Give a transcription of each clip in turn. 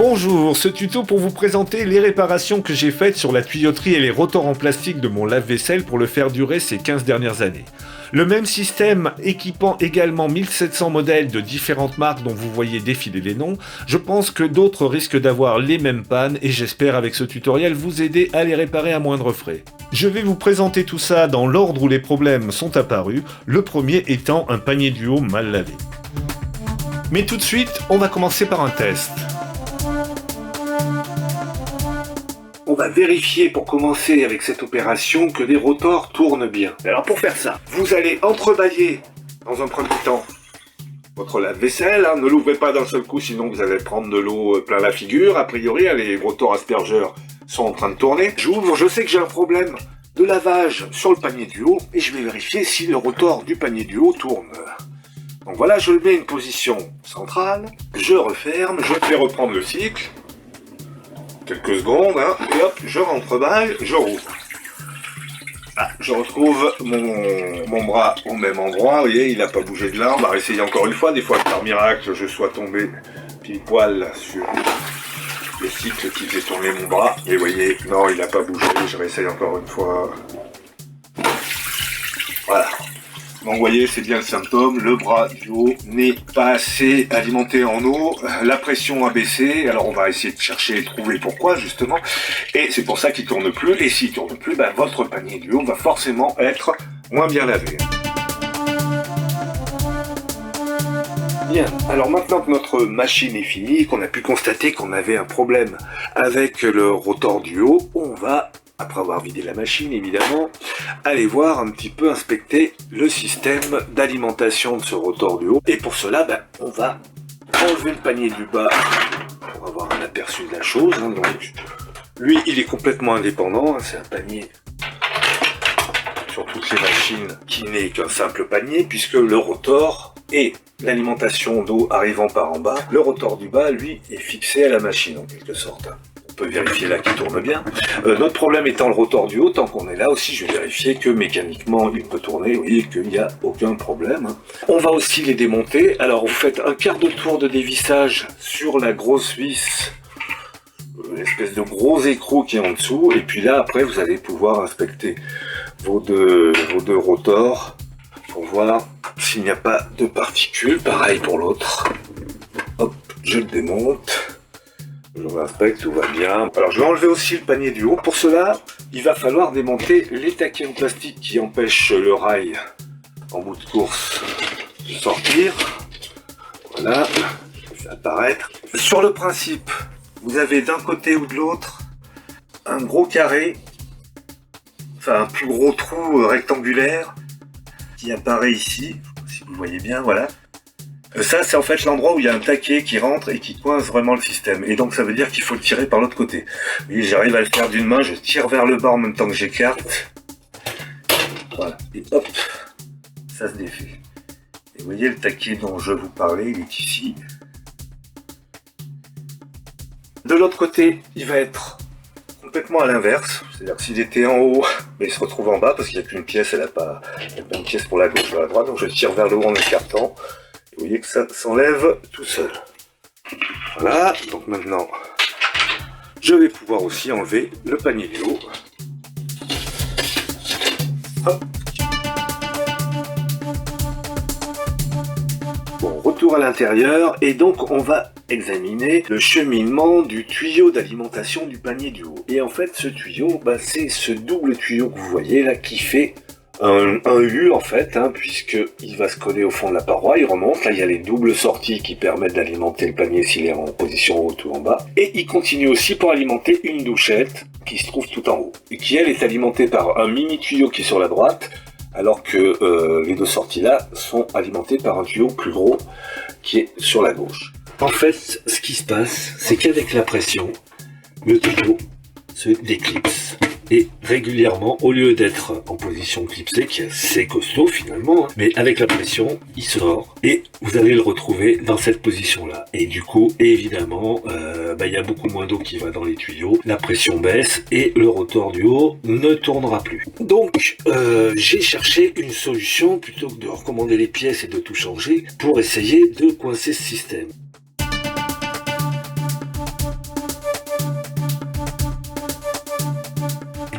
Bonjour, ce tuto pour vous présenter les réparations que j'ai faites sur la tuyauterie et les rotors en plastique de mon lave-vaisselle pour le faire durer ces 15 dernières années. Le même système équipant également 1700 modèles de différentes marques dont vous voyez défiler les noms, je pense que d'autres risquent d'avoir les mêmes pannes et j'espère avec ce tutoriel vous aider à les réparer à moindre frais. Je vais vous présenter tout ça dans l'ordre où les problèmes sont apparus, le premier étant un panier d'huile mal lavé. Mais tout de suite, on va commencer par un test. On va vérifier pour commencer avec cette opération que les rotors tournent bien. Alors pour faire ça, vous allez entrebâiller dans un premier temps votre lave-vaisselle. Ne l'ouvrez pas d'un seul coup, sinon vous allez prendre de l'eau plein la figure. A priori, les rotors aspergeurs sont en train de tourner. J'ouvre, je sais que j'ai un problème de lavage sur le panier d'huile et je vais vérifier si le rotor du panier d'huile tourne. Donc voilà, je le mets une position centrale, je referme, je fais reprendre le cycle. Quelques secondes, et hop, je rentrebaille, je rouvre. Je retrouve mon bras au même endroit, vous voyez, il n'a pas bougé de là, on va réessayer encore une fois, des fois que par miracle je sois tombé pile poil sur le cycle qui faisait tourner mon bras, et vous voyez, non, il n'a pas bougé, je réessaye encore une fois. Voilà. Donc vous voyez, c'est bien le symptôme, le bras du haut n'est pas assez alimenté en eau, la pression a baissé, alors on va essayer de chercher et trouver pourquoi justement, et c'est pour ça qu'il tourne plus, et s'il tourne plus, votre panier du haut va forcément être moins bien lavé. Bien, alors maintenant que notre machine est finie, qu'on a pu constater qu'on avait un problème avec le rotor du haut, on va, après avoir vidé la machine évidemment, aller voir un petit peu inspecter le système d'alimentation de ce rotor du haut. Et pour cela, on va enlever le panier du bas pour avoir un aperçu de la chose. Donc, lui, il est complètement indépendant, c'est un panier sur toutes les machines qui n'est qu'un simple panier, puisque le rotor et l'alimentation d'eau arrivant par en bas, le rotor du bas, lui, est fixé à la machine en quelque sorte. On peut vérifier là qu'il tourne bien. Notre problème étant le rotor du haut, tant qu'on est là aussi, je vais vérifier que mécaniquement il peut tourner, vous voyez qu'il n'y a aucun problème. On va aussi les démonter. Alors vous faites un quart de tour de dévissage sur la grosse vis, l'espèce de gros écrou qui est en dessous, et puis là après vous allez pouvoir inspecter vos deux rotors pour voir s'il n'y a pas de particules. Pareil pour l'autre. Hop, je le démonte. Je l'inspecte, tout va bien. Alors je vais enlever aussi le panier du haut. Pour cela, il va falloir démonter les taquets en plastique qui empêchent le rail en bout de course de sortir. Voilà, je fais apparaître. Sur le principe, vous avez d'un côté ou de l'autre un gros carré, enfin un plus gros trou rectangulaire qui apparaît ici, si vous voyez bien, voilà. Ça, c'est en fait l'endroit où il y a un taquet qui rentre et qui coince vraiment le système. Et donc, ça veut dire qu'il faut le tirer par l'autre côté. Vous voyez, j'arrive à le faire d'une main, je tire vers le bas en même temps que j'écarte. Voilà. Et hop, ça se défait. Et vous voyez, le taquet dont je vous parlais, il est ici. De l'autre côté, il va être complètement à l'inverse. C'est-à-dire que s'il était en haut, mais il se retrouve en bas parce qu'il n'y a qu'une pièce, il n'y a pas une pièce pour la gauche ou la droite. Donc, je tire vers le haut en écartant. Vous voyez que ça s'enlève tout seul. Voilà, donc maintenant, je vais pouvoir aussi enlever le panier du haut. Hop. Bon, retour à l'intérieur, et donc on va examiner le cheminement du tuyau d'alimentation du panier du haut. Et en fait, ce tuyau, c'est ce double tuyau que vous voyez là qui fait un U en fait, puisqu'il va se coller au fond de la paroi, il remonte, là il y a les doubles sorties qui permettent d'alimenter le panier s'il est en position haute ou en bas, et il continue aussi pour alimenter une douchette qui se trouve tout en haut, et qui elle est alimentée par un mini tuyau qui est sur la droite, alors que les deux sorties là sont alimentées par un tuyau plus gros qui est sur la gauche. En fait, ce qui se passe, c'est qu'avec la pression, le tuyau se déclipse. Et régulièrement, au lieu d'être en position clipsée, qui est assez costaud finalement, mais avec la pression, il sort et vous allez le retrouver dans cette position-là. Et du coup, évidemment, il y a beaucoup moins d'eau qui va dans les tuyaux, la pression baisse et le rotor du haut ne tournera plus. Donc, j'ai cherché une solution plutôt que de recommander les pièces et de tout changer pour essayer de coincer ce système.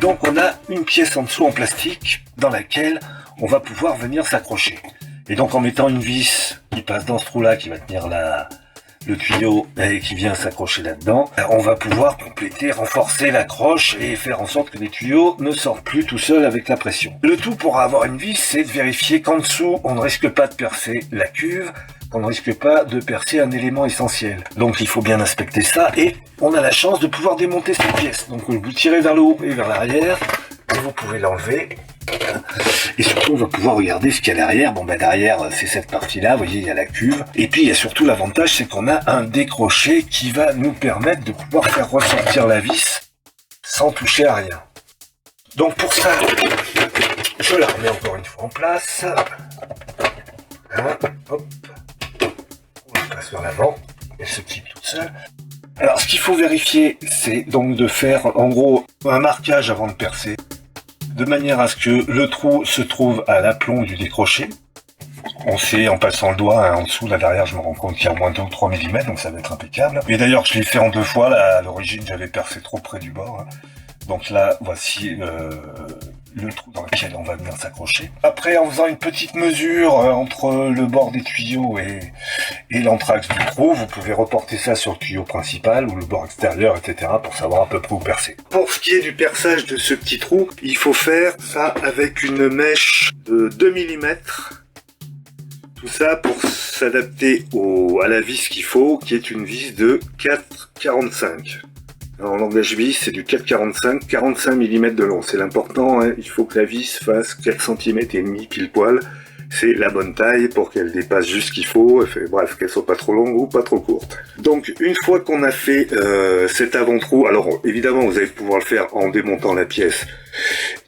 Donc on a une pièce en dessous en plastique dans laquelle on va pouvoir venir s'accrocher. Et donc en mettant une vis qui passe dans ce trou-là, qui va tenir le tuyau et qui vient s'accrocher là-dedans, on va pouvoir compléter, renforcer l'accroche et faire en sorte que les tuyaux ne sortent plus tout seuls avec la pression. Le tout pour avoir une vis, c'est de vérifier qu'en dessous, on ne risque pas de percer la cuve, qu'on ne risque pas de percer un élément essentiel. Donc il faut bien inspecter ça et on a la chance de pouvoir démonter cette pièce. Donc vous tirez vers le haut et vers l'arrière, et vous pouvez l'enlever. Et surtout on va pouvoir regarder ce qu'il y a derrière. Bon ben derrière c'est cette partie là, vous voyez il y a la cuve. Et puis il y a surtout l'avantage, c'est qu'on a un décroché qui va nous permettre de pouvoir faire ressortir la vis sans toucher à rien. Donc pour ça, je la remets encore une fois en place. Hein, hop. On la passe vers l'avant, elle se clip toute seule. Alors ce qu'il faut vérifier, c'est donc de faire en gros un marquage avant de percer, de manière à ce que le trou se trouve à l'aplomb du décroché. On sait en passant le doigt, hein, en dessous, là derrière, je me rends compte qu'il y a au moins 2 ou 3 mm, donc ça va être impeccable. Et d'ailleurs, je l'ai fait en 2 fois, là, à l'origine, j'avais percé trop près du bord. Hein. Donc là, voici le trou dans lequel on va venir s'accrocher. Après, en faisant une petite mesure entre le bord des tuyaux et l'entraxe du trou, vous pouvez reporter ça sur le tuyau principal ou le bord extérieur, etc. pour savoir à peu près où percer. Pour ce qui est du perçage de ce petit trou, il faut faire ça avec une mèche de 2 mm. Tout ça pour s'adapter à la vis qu'il faut, qui est une vis de 4,45. En langage vis, c'est du 4,45, 45 mm de long. C'est l'important, hein. Il faut que la vis fasse 4 cm et demi pile poil. C'est la bonne taille pour qu'elle dépasse juste ce qu'il faut. Bref, qu'elle soit pas trop longue ou pas trop courte. Donc, une fois qu'on a fait cet avant-trou, alors évidemment, vous allez pouvoir le faire en démontant la pièce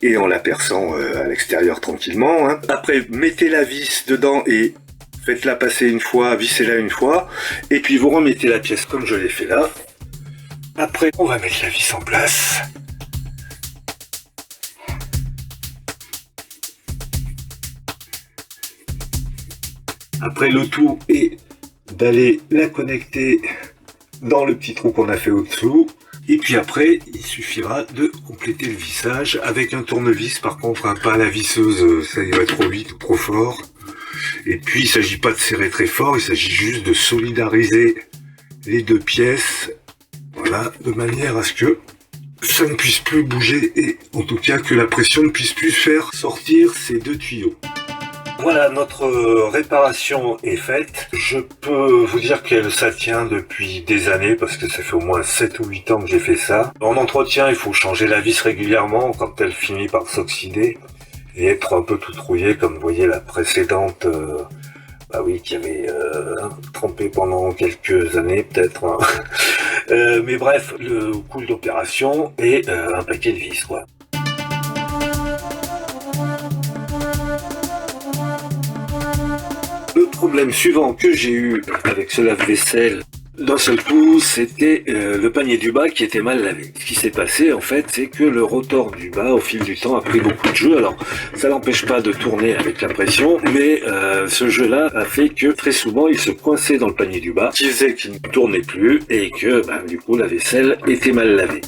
et en la perçant à l'extérieur tranquillement. Hein. Après, mettez la vis dedans et faites-la passer une fois, vissez-la une fois. Et puis, vous remettez la pièce comme je l'ai fait là. Après, on va mettre la vis en place. Après, le tout est d'aller la connecter dans le petit trou qu'on a fait au-dessous. Et puis après, il suffira de compléter le vissage avec un tournevis. Par contre, hein, pas la visseuse, ça irait trop vite ou trop fort. Et puis, il ne s'agit pas de serrer très fort, il s'agit juste de solidariser les 2 pièces. Voilà, de manière à ce que ça ne puisse plus bouger et en tout cas que la pression ne puisse plus faire sortir ces 2 tuyaux. Voilà, notre réparation est faite. Je peux vous dire que ça tient depuis des années parce que ça fait au moins 7 ou 8 ans que j'ai fait ça. En entretien, il faut changer la vis régulièrement quand elle finit par s'oxyder et être un peu tout trouillée comme vous voyez la précédente. Bah oui, qui avait trempé pendant quelques années peut-être. Hein. Mais bref, le coût de l'opération est un paquet de vis, quoi. Le problème suivant que j'ai eu avec ce lave-vaisselle d'un seul coup, c'était le panier du bas qui était mal lavé. Ce qui s'est passé, en fait, c'est que le rotor du bas, au fil du temps, a pris beaucoup de jeu. Alors, ça n'empêche pas de tourner avec la pression, mais ce jeu-là a fait que très souvent, il se coinçait dans le panier du bas, qui faisait qu'il ne tournait plus et que, du coup, la vaisselle était mal lavée.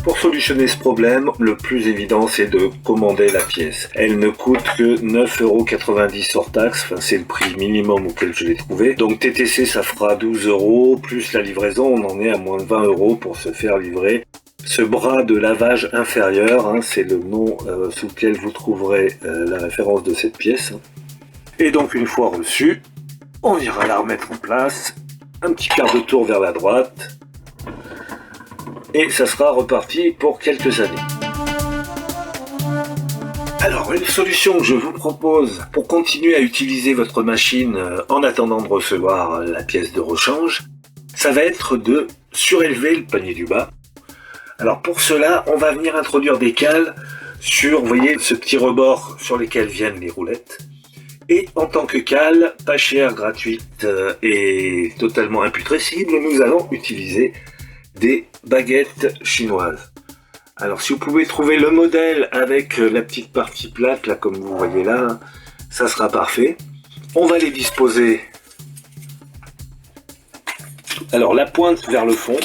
Pour solutionner ce problème, le plus évident c'est de commander la pièce. Elle ne coûte que 9,90 € hors taxe, enfin c'est le prix minimum auquel je l'ai trouvé. Donc TTC ça fera 12 €, plus la livraison on en est à moins de 20 € pour se faire livrer. Ce bras de lavage inférieur, hein, c'est le nom sous lequel vous trouverez la référence de cette pièce. Et donc une fois reçu, on ira la remettre en place, un petit quart de tour vers la droite. Et ça sera reparti pour quelques années. Alors, une solution que je vous propose pour continuer à utiliser votre machine en attendant de recevoir la pièce de rechange, ça va être de surélever le panier du bas. Alors pour cela, on va venir introduire des cales sur, vous voyez, ce petit rebord sur lesquels viennent les roulettes. Et en tant que cale, pas chère, gratuite et totalement imputrescible, nous allons utiliser des baguettes chinoises. Alors si vous pouvez trouver le modèle avec la petite partie plate, là comme vous voyez là, ça sera parfait. On va les disposer Alors la pointe vers le fond,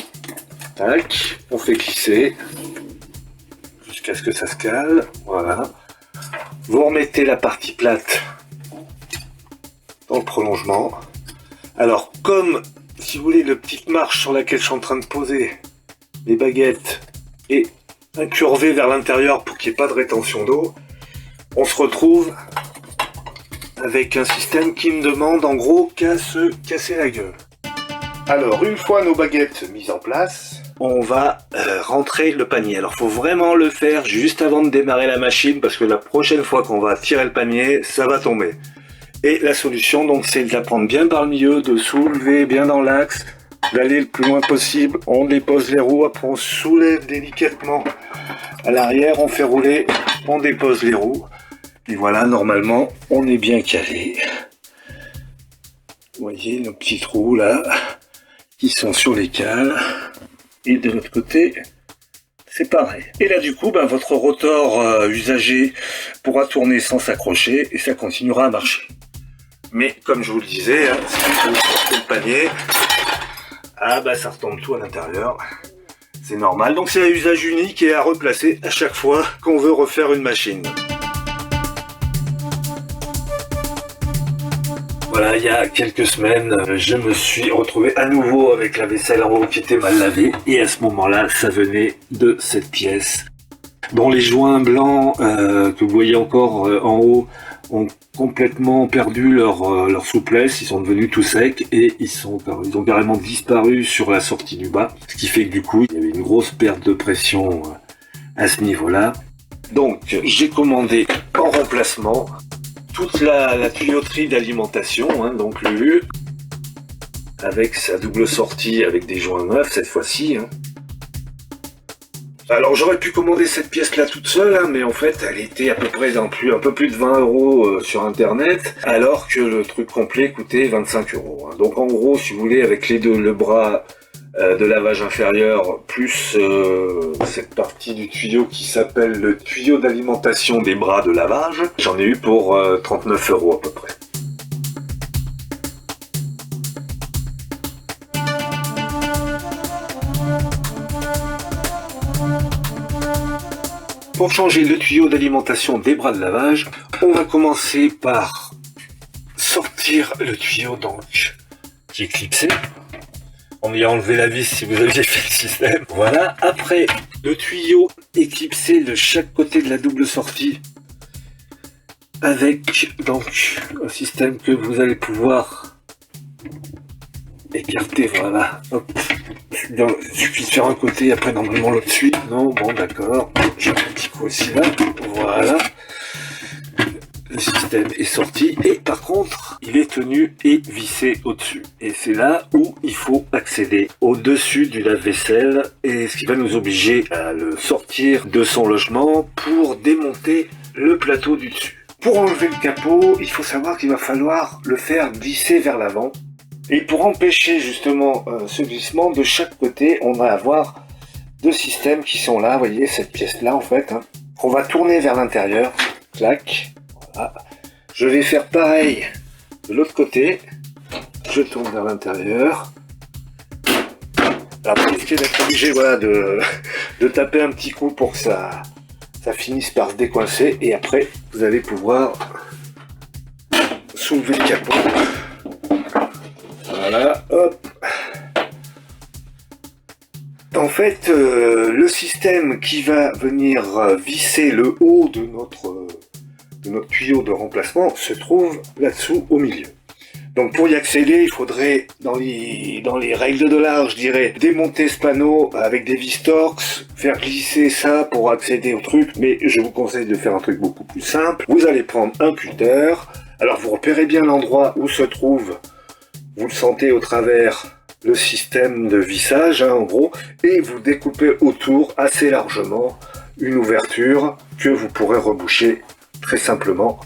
tac, on fait glisser jusqu'à ce que ça se cale, voilà. Vous remettez la partie plate dans le prolongement. Alors comme, si vous voulez, la petite marche sur laquelle je suis en train de poser les baguettes est incurvée vers l'intérieur pour qu'il n'y ait pas de rétention d'eau, on se retrouve avec un système qui me demande en gros qu'à se casser la gueule. Alors une fois nos baguettes mises en place, on va rentrer le panier. Alors faut vraiment le faire juste avant de démarrer la machine parce que la prochaine fois qu'on va tirer le panier, ça va tomber. Et la solution donc c'est de la prendre bien par le milieu, de soulever bien dans l'axe, d'aller le plus loin possible. On dépose les roues, après on soulève délicatement à l'arrière, on fait rouler, on dépose les roues. Et voilà, normalement on est bien calé. Vous voyez nos petits trous là qui sont sur les cales. Et de l'autre côté, c'est pareil. Et là, du coup, votre rotor usagé pourra tourner sans s'accrocher et ça continuera à marcher. Mais comme je vous le disais, si vous sortez le panier, ça retombe tout à l'intérieur. C'est normal. Donc c'est à usage unique et à replacer à chaque fois qu'on veut refaire une machine. Voilà, il y a quelques semaines, je me suis retrouvé à nouveau avec la vaisselle en haut qui était mal lavée. Et à ce moment-là, ça venait de cette pièce, dont les joints blancs que vous voyez encore en haut ont complètement perdu leur souplesse. Ils sont devenus tout secs et ils ont carrément disparu sur la sortie du bas. Ce qui fait que du coup, il y avait une grosse perte de pression à ce niveau-là. Donc, j'ai commandé en remplacement toute la tuyauterie d'alimentation, donc Lulu, avec sa double sortie avec des joints neufs cette fois-ci. Alors j'aurais pu commander cette pièce-là toute seule, mais en fait elle était à peu près un peu plus de 20 € sur internet, alors que le truc complet coûtait 25 €. Donc en gros, si vous voulez, avec les deux, le bras de lavage inférieur, plus cette partie du tuyau qui s'appelle le tuyau d'alimentation des bras de lavage, j'en ai eu pour 39 € à peu près. Pour changer le tuyau d'alimentation des bras de lavage, on va commencer par sortir le tuyau donc qui est clipsé. En ayant enlevé la vis si vous aviez fait le système. Voilà, après le tuyau éclipsé de chaque côté de la double sortie avec donc un système que vous allez pouvoir écarter, voilà. Hop. Il suffit de faire un côté, après normalement l'autre suit. Non, bon d'accord. J'ai un petit coup aussi là. Voilà. Le système est sorti et par contre il est tenu et vissé au-dessus, et c'est là où il faut accéder au-dessus du lave-vaisselle, et ce qui va nous obliger à le sortir de son logement pour démonter le plateau du dessus. Pour enlever le capot, il faut savoir qu'il va falloir le faire glisser vers l'avant, et pour empêcher justement ce glissement, de chaque côté on va avoir deux systèmes qui sont là, vous voyez cette pièce là en fait, qu'on va tourner vers l'intérieur, clac. Ah, je vais faire pareil de l'autre côté, je tourne vers l'intérieur. Alors risquez d'être obligé de taper un petit coup pour que ça finisse par se décoincer, et après vous allez pouvoir soulever le capot. Voilà, hop. En fait, le système qui va venir visser le haut de notre tuyau de remplacement se trouve là-dessous au milieu. Donc pour y accéder, il faudrait, dans les règles de l'art, je dirais, démonter ce panneau avec des vis Torx, faire glisser ça pour accéder au truc, mais je vous conseille de faire un truc beaucoup plus simple. Vous allez prendre un cutter, alors vous repérez bien l'endroit où se trouve, vous le sentez au travers, le système de vissage, en gros, et vous découpez autour assez largement une ouverture que vous pourrez reboucher très simplement.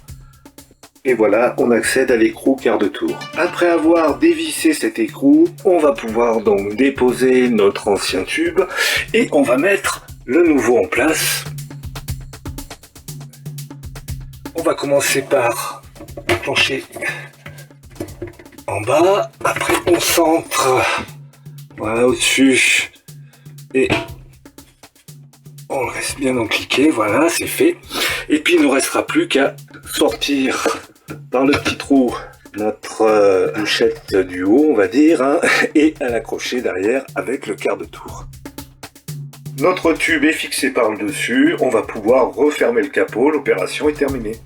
Et voilà, on accède à l'écrou quart de tour. Après avoir dévissé cet écrou, on va pouvoir donc déposer notre ancien tube et on va mettre le nouveau en place. On va commencer par plancher en bas, après on centre Voilà, au-dessus. Et on le laisse bien encliquer, voilà, c'est fait. Et puis il ne nous restera plus qu'à sortir par le petit trou notre bouchette du haut, on va dire, hein, et à l'accrocher derrière avec le quart de tour. Notre tube est fixé par le dessus, on va pouvoir refermer le capot, l'opération est terminée.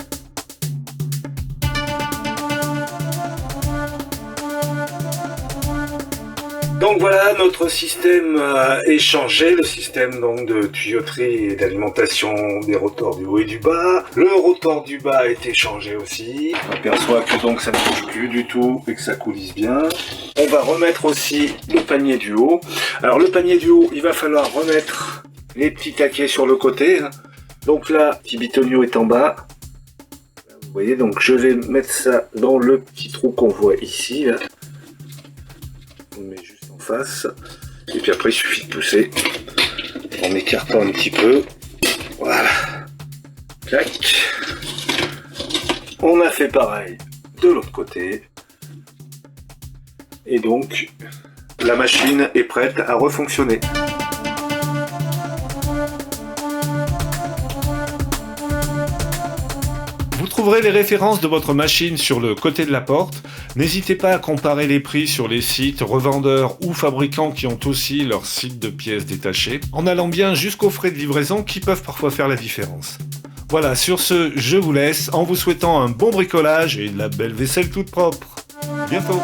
Donc voilà, notre système est changé, le système donc de tuyauterie et d'alimentation des rotors du haut et du bas. Le rotor du bas a été changé aussi. On aperçoit que donc ça ne bouge plus du tout et que ça coulisse bien. On va remettre aussi le panier du haut. Alors le panier du haut, il va falloir remettre les petits taquets sur le côté. Donc là, petit bitonio est en bas. Vous voyez, donc je vais mettre ça dans le petit trou qu'on voit ici. Là. On le met juste en face. Et puis après, il suffit de pousser en écartant un petit peu. Voilà. Clac. On a fait pareil de l'autre côté. Et donc, la machine est prête à refonctionner. Vous trouverez les références de votre machine sur le côté de la porte. N'hésitez pas à comparer les prix sur les sites revendeurs ou fabricants qui ont aussi leur site de pièces détachées, en allant bien jusqu'aux frais de livraison qui peuvent parfois faire la différence. Voilà, sur ce, je vous laisse en vous souhaitant un bon bricolage et de la belle vaisselle toute propre. À bientôt!